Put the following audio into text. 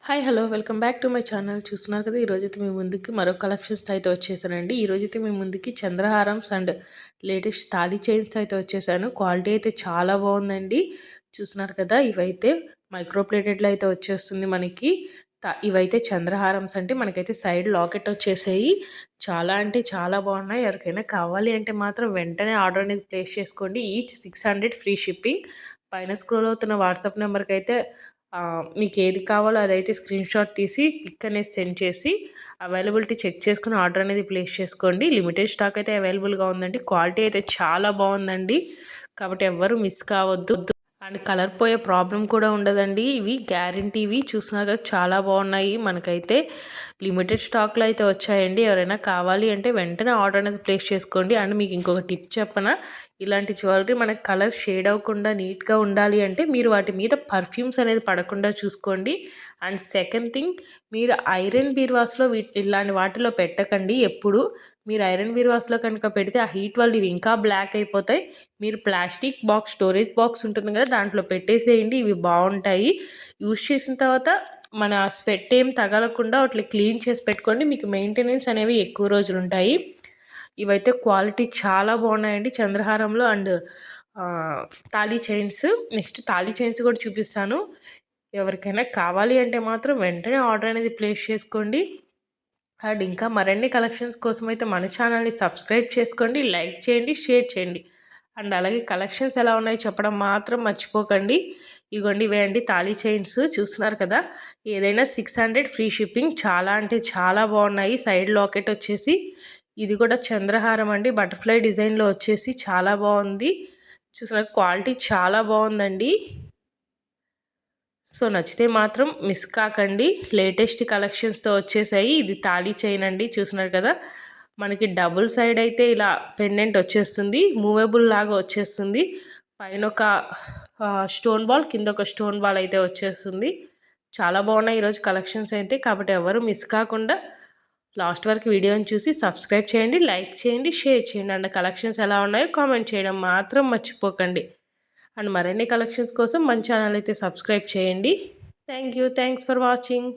Hi hello welcome back to my channel. చూస్తున్నారు కదా, ఈరోజైతే మీ ముందుకి మరో కలెక్షన్స్ అయితే వచ్చేసానండి. ఈరోజైతే మీ ముందుకి చంద్రహారమ్స్ అండ్ లేటెస్ట్ తాళీ చైన్స్ అయితే వచ్చేసాను. క్వాలిటీ అయితే చాలా బాగుందండి. చూస్తున్నారు కదా, ఇవైతే మైక్రో ప్లేటెడ్లో అయితే వచ్చేస్తుంది మనకి. ఇవైతే చంద్రహారమ్స్ అంటే మనకైతే సైడ్ లాకెట్ వచ్చేసాయి. చాలా అంటే చాలా బాగున్నాయి. ఎవరికైనా కావాలి అంటే మాత్రం వెంటనే ఆర్డర్ అనేది ప్లేస్ చేసుకోండి. Each 600 free shipping. పైన స్క్రోల్ అవుతున్న వాట్సాప్ నెంబర్కి అయితే మీకు ఏది కావాలో అదైతే స్క్రీన్ షాట్ తీసి పిక్ అనేది సెండ్ చేసి అవైలబిలిటీ చెక్ చేసుకుని ఆర్డర్ అనేది ప్లేస్ చేసుకోండి. లిమిటెడ్ స్టాక్ అయితే అవైలబుల్గా ఉందండి. క్వాలిటీ అయితే చాలా బాగుందండి, కాబట్టి ఎవ్వరూ మిస్ కావద్దు. అండ్ కలర్ పోయే ప్రాబ్లం కూడా ఉండదండి. ఇవి గ్యారంటీవి. చూసినాక చాలా బాగున్నాయి. మనకైతే లిమిటెడ్ స్టాక్లో అయితే వచ్చాయండి. ఎవరైనా కావాలి అంటే వెంటనే ఆర్డర్ అనేది ప్లేస్ చేసుకోండి. అండ్ మీకు ఇంకొక టిప్ చెప్పనా, ఇలాంటి జ్యువెలరీ మనకి కలర్ షేడ్ అవ్వకుండా నీట్గా ఉండాలి అంటే మీరు వాటి మీద పర్ఫ్యూమ్స్ అనేది పడకుండా చూసుకోండి. అండ్ సెకండ్ థింగ్, మీరు ఐరన్ బీర్వాస్లో ఇలాంటి వాటిలో పెట్టకండి. ఎప్పుడు మీరు ఐరన్ బీర్వాస్లో కనుక పెడితే ఆ హీట్ వల్ల ఇవి ఇంకా బ్లాక్ అయిపోతాయి. మీరు ప్లాస్టిక్ బాక్స్, స్టోరేజ్ బాక్స్ ఉంటుంది కదా, దాంట్లో పెట్టేసేయండి. ఇవి బాగుంటాయి. యూజ్ చేసిన తర్వాత మన స్వెట్ ఏం తగలకుండా అట్లా క్లీన్ చేసి పెట్టుకోండి. మీకు మెయింటెనెన్స్ అనేవి ఎక్కువ రోజులు ఉంటాయి. ఇవైతే క్వాలిటీ చాలా బాగున్నాయండి చంద్రహారంలో. And tali chains, next tali chains కూడా చూపిస్తాను. ఎవరికైనా కావాలి అంటే మాత్రం వెంటనే ఆర్డర్ అనేది ప్లేస్ చేసుకోండి. అండ్ ఇంకా మరిన్ని కలెక్షన్స్ కోసం అయితే మన ఛానల్ని సబ్స్క్రైబ్ చేసుకోండి, లైక్ చేయండి, షేర్ చేయండి. అండ్ అలాగే కలెక్షన్స్ ఎలా ఉన్నాయో చెప్పడం మాత్రం మర్చిపోకండి. ఇవ్వండి, ఇవే అండి తాళీ చైన్స్. చూస్తున్నారు కదా, ఏదైనా 600 ఫ్రీ షిప్పింగ్. చాలా అంటే చాలా బాగున్నాయి. సైడ్ లాకెట్ వచ్చేసి ఇది కూడా చంద్రహారం అండి, బటర్ఫ్లై డిజైన్లో వచ్చేసి చాలా బాగుంది. చూస్తున్నారు, క్వాలిటీ చాలా బాగుందండి. సో నచ్చితే మాత్రం మిస్ కాకండి. లేటెస్ట్ కలెక్షన్స్తో వచ్చేసాయి. ఇది తాళీ చైన్ అండి. చూస్తున్నారు కదా, మనకి డబుల్ సైడ్ అయితే ఇలా పెండెంట్ వచ్చేస్తుంది, మూవబుల్ లాగా వచ్చేస్తుంది. పైన ఒక స్టోన్ బాల్, కింద ఒక స్టోన్ బాల్ అయితే వచ్చేస్తుంది. చాలా బాగున్నాయి ఈరోజు కలెక్షన్స్ అయితే, కాబట్టి ఎవరు మిస్ కాకుండా లాస్ట్ వరకు వీడియోని చూసి సబ్స్క్రైబ్ చేయండి, లైక్ చేయండి, షేర్ చేయండి. అండ్ కలెక్షన్స్ ఎలా ఉన్నాయో కామెంట్ చేయడం మాత్రం మర్చిపోకండి. అండ్ మరిన్ని కలెక్షన్స్ కోసం మన ఛానల్ అయితే సబ్స్క్రైబ్ చేయండి. Thanks for watching.